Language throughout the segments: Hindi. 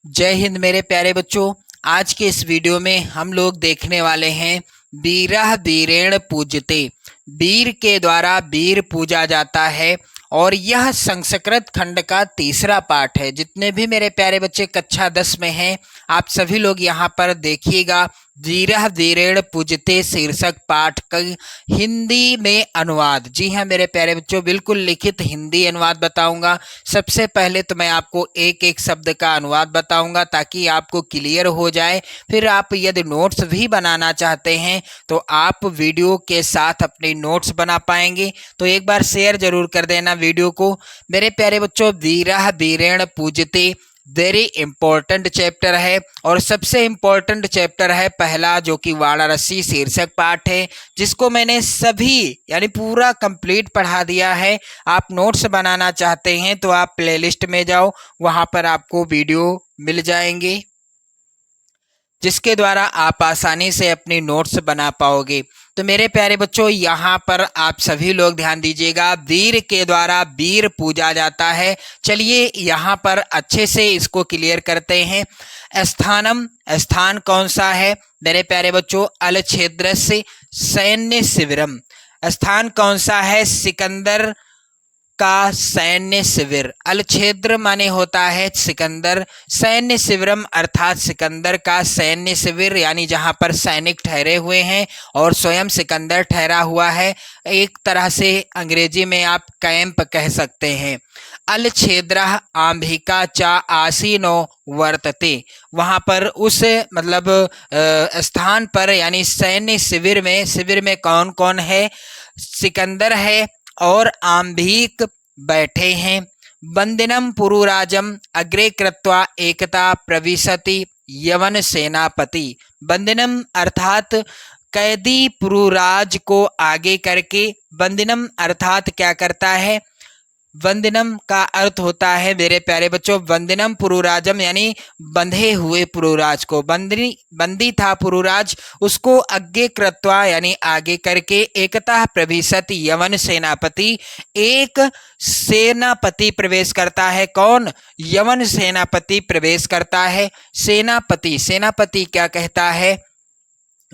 जय हिंद मेरे प्यारे बच्चों। आज के इस वीडियो में हम लोग देखने वाले हैं वीरः वीरेण पूज्यते। वीर के द्वारा वीर पूजा जाता है और यह संस्कृत खंड का तीसरा पाठ है। जितने भी मेरे प्यारे बच्चे कक्षा 10 में हैं, आप सभी लोग यहाँ पर देखिएगा। वीरः वीरेण पूज्यते शीर्षक पाठ का हिंदी में अनुवाद। जी हाँ मेरे प्यारे बच्चों, बिल्कुल लिखित हिंदी अनुवाद बताऊंगा। सबसे पहले तो मैं आपको एक एक शब्द का अनुवाद बताऊंगा ताकि आपको क्लियर हो जाए। फिर आप यदि नोट्स भी बनाना चाहते हैं तो आप वीडियो के साथ अपने नोट्स बना पाएंगे। तो एक बार शेयर जरूर कर देना वीडियो को। मेरे प्यारे बच्चों, वीरः वीरेण पूज्यते वेरी इंपॉर्टेंट चैप्टर है और सबसे इंपॉर्टेंट चैप्टर है पहला, जो कि वाराणसी शीर्षक पाठ है, जिसको मैंने सभी यानी पूरा कंप्लीट पढ़ा दिया है। आप नोट्स बनाना चाहते हैं तो आप प्लेलिस्ट में जाओ, वहां पर आपको वीडियो मिल जाएंगे जिसके द्वारा आप आसानी से अपनी नोट्स बना पाओगे। तो मेरे प्यारे बच्चों, यहाँ पर आप सभी लोग ध्यान दीजिएगा, वीर के द्वारा वीर पूजा जाता है। चलिए यहाँ पर अच्छे से इसको क्लियर करते हैं। स्थानम, स्थान कौन सा है मेरे प्यारे बच्चों? अलछेद्रस्य सैन्य शिविरम। स्थान कौन सा है? सिकंदर का सैन्य शिविर। अलछेद्र माने होता है सिकंदर, सैन्य शिविरम अर्थात सिकंदर का सैन्य शिविर, यानी जहां पर सैनिक ठहरे हुए हैं और स्वयं सिकंदर ठहरा हुआ है। एक तरह से अंग्रेजी में आप कैंप कह सकते हैं। अलछेद्रः आंभिका चा आसीनो वर्तते। वहां पर उस मतलब स्थान पर यानी सैन्य शिविर में कौन कौन है? सिकंदर है और आंभिक बैठे हैं। बंदिनम पुरुराजम अग्रे कृत्वा एकता प्रविशति यवन सेनापति। बंदिनम अर्थात कैदी पुरुराज को आगे करके, बंदिनम अर्थात क्या करता है? वंदनम का अर्थ होता है मेरे प्यारे बच्चों, वंदनम पुरुराजम यानी बंधे हुए पुरुराज को। बंदी था पुरुराज, उसको अग्गे कृत्वा यानी आगे करके, एकता प्रविशत यवन सेनापति, एक सेनापति प्रवेश करता है। कौन? यवन सेनापति प्रवेश करता है। सेनापति, सेनापति क्या कहता है?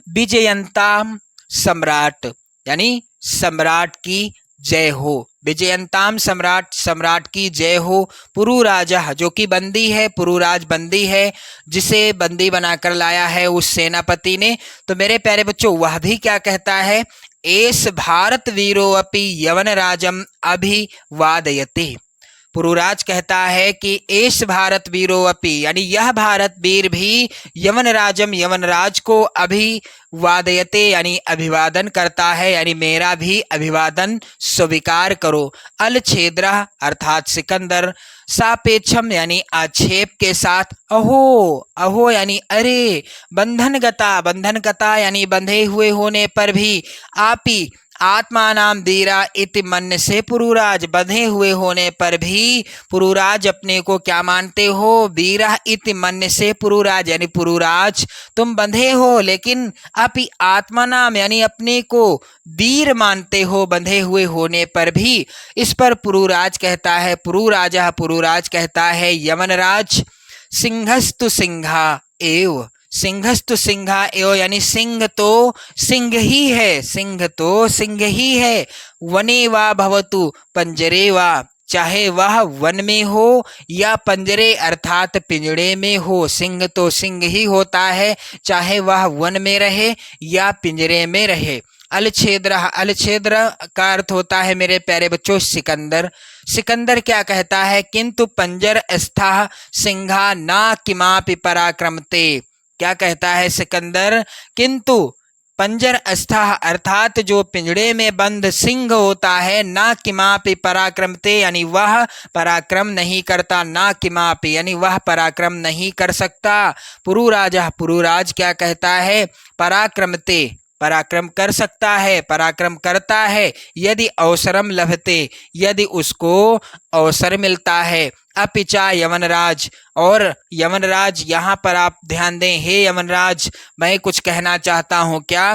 विजयंताम सम्राट यानी सम्राट की जय हो। विजयंताम सम्राट, सम्राट की जय हो। पुरुराजा जो कि बंदी है, पुरुराज बंदी है, जिसे बंदी बनाकर लाया है उस सेनापति ने। तो मेरे प्यारे बच्चों, वह भी क्या कहता है? एस भारत वीरो अपि यवन राजम अभिवादयते। पुरुराज कहता है कि एस भारत वीरो अपि यानी यह भारत वीर भी यवन राजम यवन राज को अभिवादयते यानी अभिवादन करता है, यानी मेरा भी अभिवादन स्वीकार करो। अलछेद्रः अर्थात सिकंदर, सापेक्षम यानी आक्षेप के साथ, अहो, अहो यानी अरे, बंधनगता, बंधनगता यानी बंधे हुए होने पर भी, आपी आत्मानाम वीरा इति मन से पुरुराज, बंधे हुए होने पर भी पुरुराज अपने को क्या मानते हो? वीरा इति मन से पुरुराज यानी पुरुराज तुम बंधे हो, लेकिन अपि आत्मानाम यानी अपने को वीर मानते हो बंधे हुए होने पर भी। इस पर पुरुराज कहता है, पुरुराज कहता है, यमनराज सिंहस्तु सिंहा एव, सिंहस्तु सिंहा एव यानी सिंह तो सिंह ही है, सिंह तो सिंह ही है। वने वा भवतु पंजरे वा, चाहे वह वन में हो या पंजरे अर्थात पिंजड़े में हो, सिंह तो सिंह ही होता है, चाहे वह वन में रहे या पिंजरे में रहे। अलछेद्र, अलछेद्र का अर्थ होता है मेरे प्यारे बच्चों सिकंदर। सिकंदर क्या कहता है? किंतु पंजर स्थाः सिंहा ना किमापि पराक्रमते। क्या कहता है सिकंदर? किंतु पंजर स्थाः अर्थात जो पिंजड़े में बंद सिंह होता है, ना किमापि पराक्रमते यानी वह पराक्रम नहीं करता, ना किमापि यानी वह पराक्रम नहीं कर सकता। पुरुराजा, पुरुराज क्या कहता है? पराक्रमते, पराक्रम कर सकता है, पराक्रम करता है, यदि अवसरम लभते, यदि उसको अवसर मिलता है। अपिचा यमनराज, और यमनराज, यहाँ पर आप ध्यान दें, हे यमनराज मैं कुछ कहना चाहता हूँ। क्या?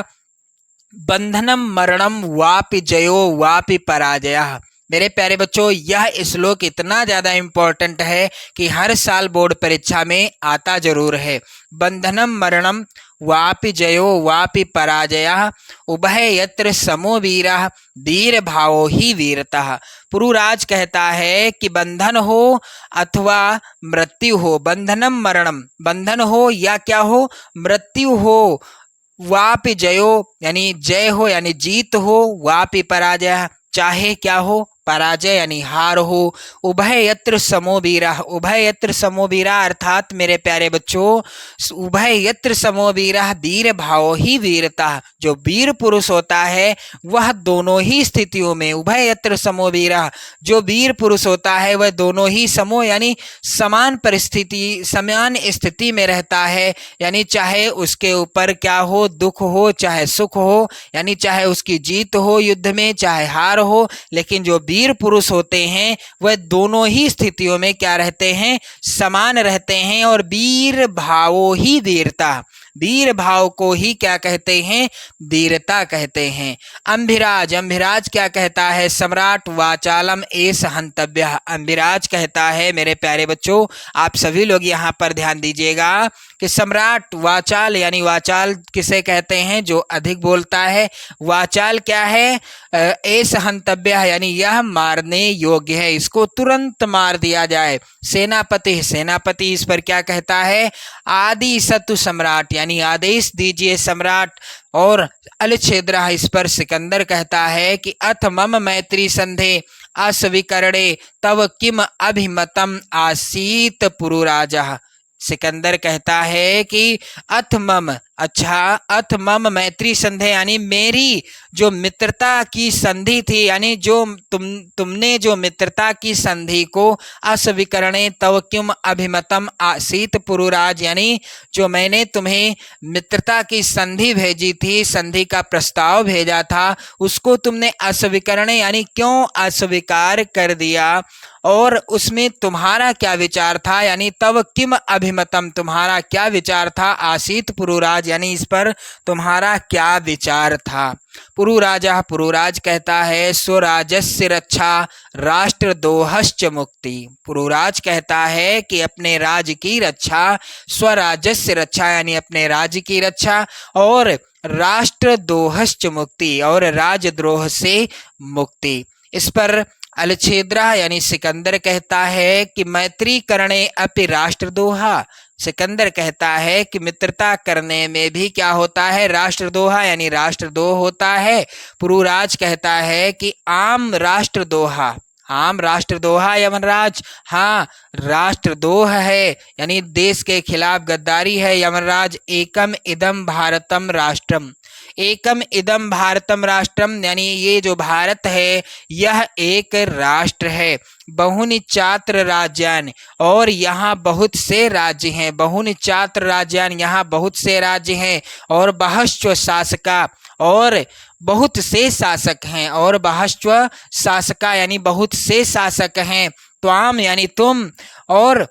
बंधनम मरणम वापि जयो वापि पराजयः, मेरे प्यारे बच्चों, यह श्लोक इतना ज्यादा इम्पोर्टेंट है कि हर साल बोर्ड परीक्षा में आता जरूर है। बंधनम मरणम वापि जयो वापि पराजयः उभय यत्र समो वीरः वीर भावो ही वीरतः। पुरुराज कहता है कि बंधन हो अथवा मृत्यु हो, बंधनम मरणम, बंधन हो या क्या हो, मृत्यु हो, वापि जयो यानी जय हो यानी जीत हो, वापि पराजय चाहे क्या हो, पराजय यानी हार हो, उभय यत्र समो वीरः, उभय यत्र समो वीरः अर्थात मेरे प्यारे बच्चों, उभय यत्र समो वीरः वीर भाव ही वीरता। जो वीर पुरुष होता है वह दोनों ही स्थितियों में, उभय यत्र समो वीरः, जो वीर पुरुष होता है वह दोनों ही समो यानी समान परिस्थिति, समान स्थिति में रहता है। यानी चाहे उसके ऊपर क्या हो, दुख हो चाहे सुख हो, यानी चाहे उसकी जीत हो युद्ध में चाहे हार हो, लेकिन जो वीर पुरुष होते हैं वह दोनों ही स्थितियों में क्या रहते हैं, समान रहते हैं। और वीर भावो ही वीरता, वीर भाव को ही क्या कहते हैं, वीरता कहते हैं। अंभिराज, अंभिराज क्या कहता है, सम्राट वाचालम एस हंतव्य। अंभिराज कहता है मेरे प्यारे बच्चों, आप सभी लोग यहाँ पर ध्यान दीजिएगा कि सम्राट वाचाल यानी वाचाल किसे कहते हैं, जो अधिक बोलता है। वाचाल क्या है, एस हंतव्य यानी यह मारने योग्य है, इसको तुरंत मार दिया जाए। सेनापति, सेनापति इस पर क्या कहता है, आदि सतु सम्राट यानी आदेश दीजिए सम्राट। और अलछेद्रा इस पर सिकंदर कहता है कि अथ मम मैत्री संधे अस्वीकरणे तव किम अभिमतम आसीत पुरुराजः। सिकंदर कहता है कि अथ मम, अच्छा अथ मम मैत्री संधि यानी मेरी जो मित्रता की संधि थी, यानी जो तुमने जो मित्रता की संधि को अस्वीकरणे तव किम अभिमतम आसीत पुरुराज, यानी जो मैंने तुम्हें मित्रता की संधि भेजी थी, संधि का प्रस्ताव भेजा था, उसको तुमने अस्वीकरण यानी क्यों अस्वीकार कर दिया, और उसमें तुम्हारा क्या विचार था, यानी तव किम अभिमतम तुम्हारा क्या विचार था, आसीत पुरुराज यानी इस पर तुम्हारा क्या विचार था। पुरुराजा, पुरुराज कहता है स्वराजस्य रक्षा राष्ट्रद्रोहश्च मुक्ति। पुरुराज कहता है कि अपने राज्य की रक्षा, स्वराजस्य रक्षा यानी अपने राज्य की रक्षा, और राष्ट्रद्रोहश्च मुक्ति और राजद्रोह से मुक्ति। इस पर अलछेद्रा यानी सिकंदर कहता है कि मैत्री करणे अपि राष्ट्रद्रोहा। सिकंदर कहता है कि मित्रता करने में भी क्या होता है, राष्ट्रद्रोहा यानी राष्ट्रद्रोह होता है। पुरुराज कहता है कि आम राष्ट्रद्रोहा, आम राष्ट्रद्रोहा यमनराज, हाँ राष्ट्रद्रोह है यानी देश के खिलाफ गद्दारी है यमनराज। एकम इदम भारतम राष्ट्रम, एकम इदम भारतम राष्ट्रम यानी ये जो भारत है यह एक राष्ट्र है। बहुनि चात्र राज्यान, और यहाँ बहुत से राज्य हैं, बहुनि चात्र राज्यान यहाँ बहुत से राज्य हैं, और बहश्व शासका और बहुत से शासक हैं, और बहश्व शासका यानी बहुत से शासक हैं। त्वाम यानी तुम, और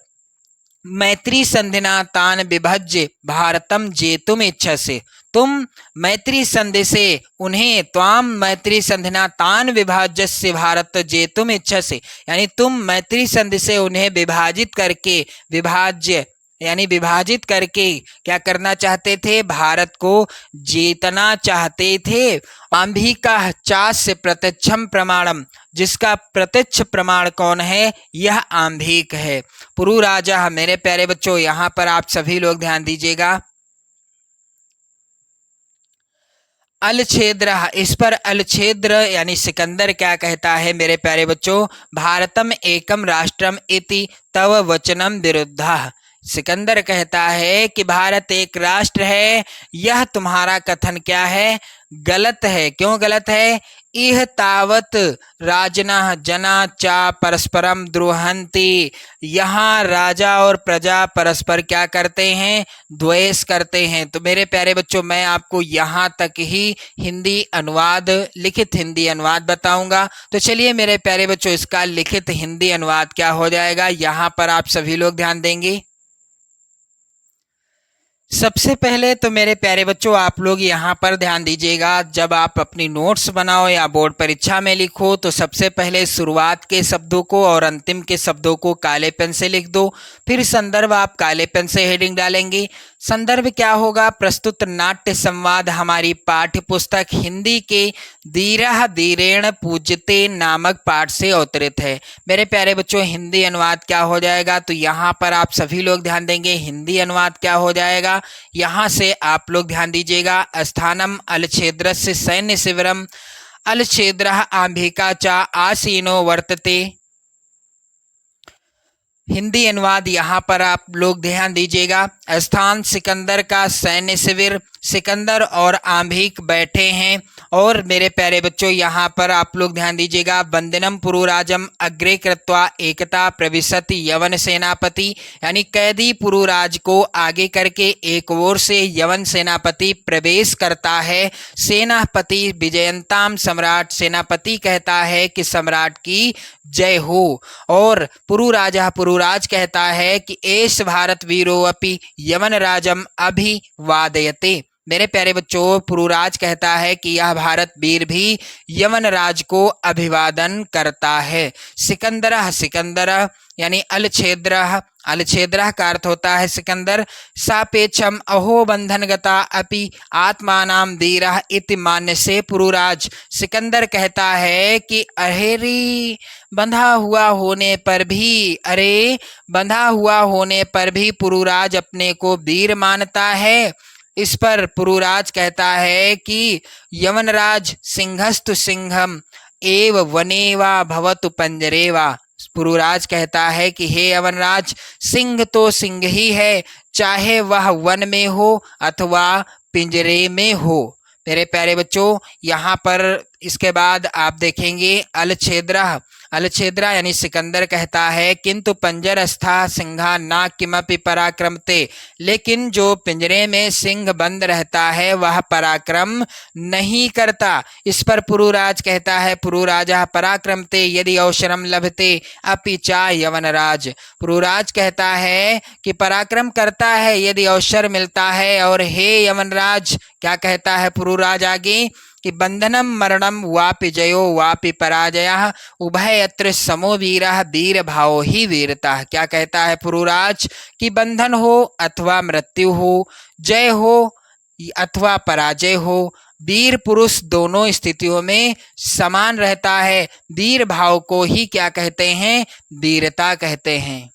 मैत्री संधिना तान विभज्य भारतम जेतुम इच्छसे, तुम मैत्री संधि से उन्हें, त्वाम मैत्री संधिना तान विभाज्य भारत जेतुम इच्छसे, यानी तुम मैत्री संधि से उन्हें विभाजित करके, विभाज्य यानी विभाजित करके क्या करना चाहते थे, भारत को जीतना चाहते थे। आंभिका चास्य प्रत्यक्षम प्रमाणम, जिसका प्रत्यक्ष प्रमाण कौन है, यह आंभिक है। पुरुराजा, मेरे प्यारे बच्चों यहाँ पर आप सभी लोग ध्यान दीजिएगा। अलछेद्र, इस पर अलछेद्र यानी सिकंदर क्या कहता है मेरे प्यारे बच्चों, भारतम एकम राष्ट्रम इति तव वचनम विरुद्धः। सिकंदर कहता है कि भारत एक राष्ट्र है, यह तुम्हारा कथन क्या है, गलत है। क्यों गलत है, इह तावत राजना जना चा परस्परम द्रोहंती, यहाँ राजा और प्रजा परस्पर क्या करते हैं, द्वेष करते हैं। तो मेरे प्यारे बच्चों मैं आपको यहाँ तक ही हिंदी अनुवाद, लिखित हिंदी अनुवाद बताऊंगा। तो चलिए मेरे प्यारे बच्चों इसका लिखित हिंदी अनुवाद क्या हो जाएगा, यहाँ पर आप सभी लोग ध्यान देंगे। सबसे पहले तो मेरे प्यारे बच्चों आप लोग यहाँ पर ध्यान दीजिएगा, जब आप अपनी नोट्स बनाओ या बोर्ड परीक्षा में लिखो तो सबसे पहले शुरुआत के शब्दों को और अंतिम के शब्दों को काले पेन से लिख दो। फिर संदर्भ आप काले पेन से हेडिंग डालेंगे। संदर्भ क्या होगा? प्रस्तुत नाट्य संवाद हमारी पाठ्य पुस्तक हिंदी के धीरः धीरेण पूज्यते नामक पाठ से अवतरित है। मेरे प्यारे बच्चों हिंदी अनुवाद क्या हो जाएगा? तो यहाँ पर आप सभी लोग ध्यान देंगे। हिंदी अनुवाद क्या हो जाएगा? यहाँ से आप लोग ध्यान दीजिएगा। स्थानम अलछेद्रस्य सैन्य शिविरम अलछेद्रः आंभिका च आसीनो वर्तते। हिंदी अनुवाद यहाँ पर आप लोग ध्यान दीजिएगा। स्थान सिकंदर का सैन्य शिविर, सिकंदर और आंभिक बैठे हैं। और मेरे प्यारे बच्चों यहाँ पर आप लोग ध्यान दीजिएगा। वंदनम पुरुराजम अग्रे कृत्वा एकता प्रविशत यवन सेनापति, यानी कैदी पुरुराज को आगे करके एक ओर से यवन सेनापति प्रवेश करता है। सेनापति विजयंताम, सम्राट सेनापति कहता है कि सम्राट की जय हो। और पुरुराज कहता है कि एष भारत वीरो अपि यमन राजम अभिवादयते। मेरे प्यारे बच्चों पुरुराज कहता है कि यह भारत वीर भी यमन राज को अभिवादन करता है। सिकंदरः, सिकंदर यानी अलछेद्रः, अलछेद्रः का अर्थ होता है सिकंदर। सापेक्षम अहो बंधनगता अपि आत्मानाम धीरः इति मान्य से पुरुराज। सिकंदर कहता है कि अहेरी बंधा हुआ होने पर भी, अरे बंधा हुआ होने पर भी पुरुराज अपने को वीर मानता है। इस पर पुरुराज कहता है कि यवनराज सिंहस्तु सिंहम एव वनेवा भवतु पंजरेवा। पुरुराज कहता है कि हे यवनराज, सिंह तो सिंह ही है, चाहे वह वन में हो अथवा पिंजरे में हो। मेरे प्यारे बच्चों यहाँ पर इसके बाद आप देखेंगे अलछेद्रः, अलछेद्रा यानी सिकंदर कहता है किंतु पंजरस्था सिंहा ना किमपि पराक्रमते, लेकिन जो पिंजरे में सिंह बंद रहता है वह पराक्रम नहीं करता। इस पर पुरुराज कहता है पुरुराजः पराक्रमते यदि अवसरम लभते अपि चा यवनराज। पुरुराज कहता है कि पराक्रम करता है यदि अवसर मिलता है। और हे यवनराज क्या कहता है पुरुराज आगे कि बंधनम मरणम वापि जयो वापि पराजयः उभयत्र समो वीरः वीर भावो ही वीरता। क्या कहता है पुरुराज कि बंधन हो अथवा मृत्यु हो, जय हो अथवा पराजय हो, वीर पुरुष दोनों स्थितियों में समान रहता है। वीर भाव को ही क्या कहते हैं? वीरता कहते हैं।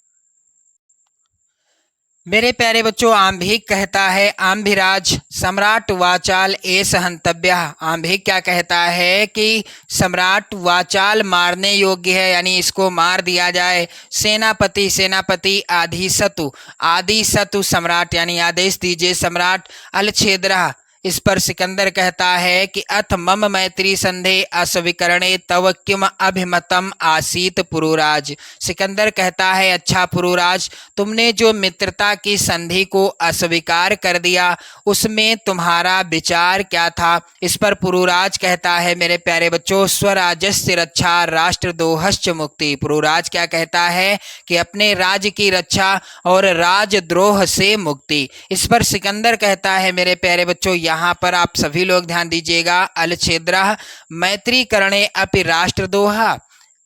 मेरे प्यारे बच्चों आंभिक कहता है आंभिराज सम्राट वाचाल एस हंतव्य। आंभिक क्या कहता है कि सम्राट वाचाल मारने योग्य है, यानी इसको मार दिया जाए। सेनापति, सेनापति आदिशतु, आदिशतु सम्राट यानी आदेश दीजिए सम्राट। अलछेद्रः, इस पर सिकंदर कहता है कि अथ मम मैत्री संधे अस्वीकरणे तव किम अभिमतम आसीत पुरुराज। सिकंदर कहता है अच्छा पुरुराज, तुमने जो मित्रता की संधि को अस्वीकार कर दिया उसमें तुम्हारा विचार क्या था? इस पर पुरुराज कहता है मेरे प्यारे बच्चों स्वराजस्य रक्षा राष्ट्रद्रोहश्च मुक्ति। पुरुराज क्या कहता है कि अपने राज्य की रक्षा और राजद्रोह से मुक्ति। इस पर सिकंदर कहता है मेरे प्यारे बच्चों यहाँ पर आप सभी लोग ध्यान दीजिएगा अलछेद्रः मैत्री करणे अपि राष्ट्रद्रोह।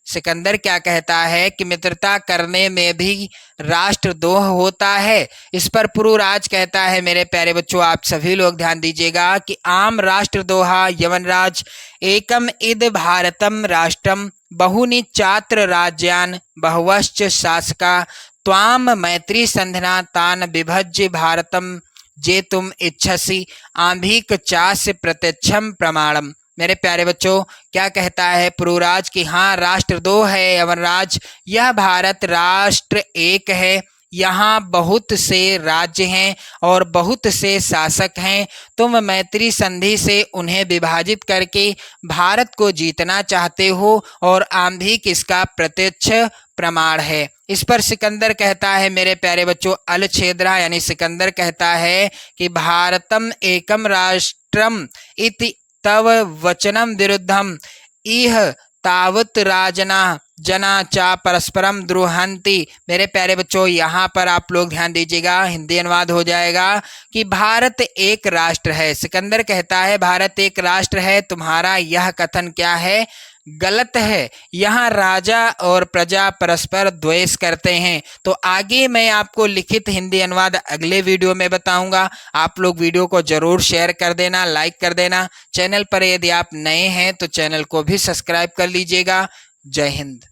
सिकंदर क्या कहता है कि मित्रता करने में भी राष्ट्रद्रोह होता है। इस पर पुरुराज कहता है मेरे प्यारे बच्चों आप सभी लोग ध्यान दीजिएगा कि आम राष्ट्रद्रोह यवनराज एकम इद भारतम राष्ट्रम बहुनि चात्र राज्यान बहुवश्च शासका त्वाम मैत्री संधना तान विभज्य भारतम जे तुम इच्छसी आंभिक चास्य प्रत्यक्षम प्रमाणम। मेरे प्यारे बच्चों क्या कहता है पुरुराज कि हाँ राष्ट्र दो है यवनराज, यह भारत राष्ट्र एक है, यहाँ बहुत से राज्य हैं और बहुत से शासक हैं। तुम मैत्री संधि से उन्हें विभाजित करके भारत को जीतना चाहते हो और आंभिक इसका प्रत्यक्ष प्रमाण है। इस पर सिकंदर कहता है मेरे प्यारे बच्चों अलछेद्रा यानी सिकंदर कहता है कि भारतम एकम राष्ट्रम इति तव वचनम विरुद्धम इह तावत राजना जना चा परस्परम द्रुहंति। मेरे प्यारे बच्चों, यहाँ पर आप लोग ध्यान दीजिएगा, हिंदी अनुवाद हो जाएगा कि भारत एक राष्ट्र है। सिकंदर कहता है भारत एक राष्ट्र है। तुम्हारा यह कथन क्या है? गलत है। यहाँ राजा और प्रजा परस्पर द्वेष करते हैं। तो आगे मैं आपको लिखित हिंदी अनुवाद अगले वीडियो में बताऊंगा। आप लोग वीडियो को जरूर शेयर कर देना, लाइक कर देना। चैनल पर यदि आप नए हैं तो चैनल को भी सब्सक्राइब कर लीजिएगा। जय हिंद।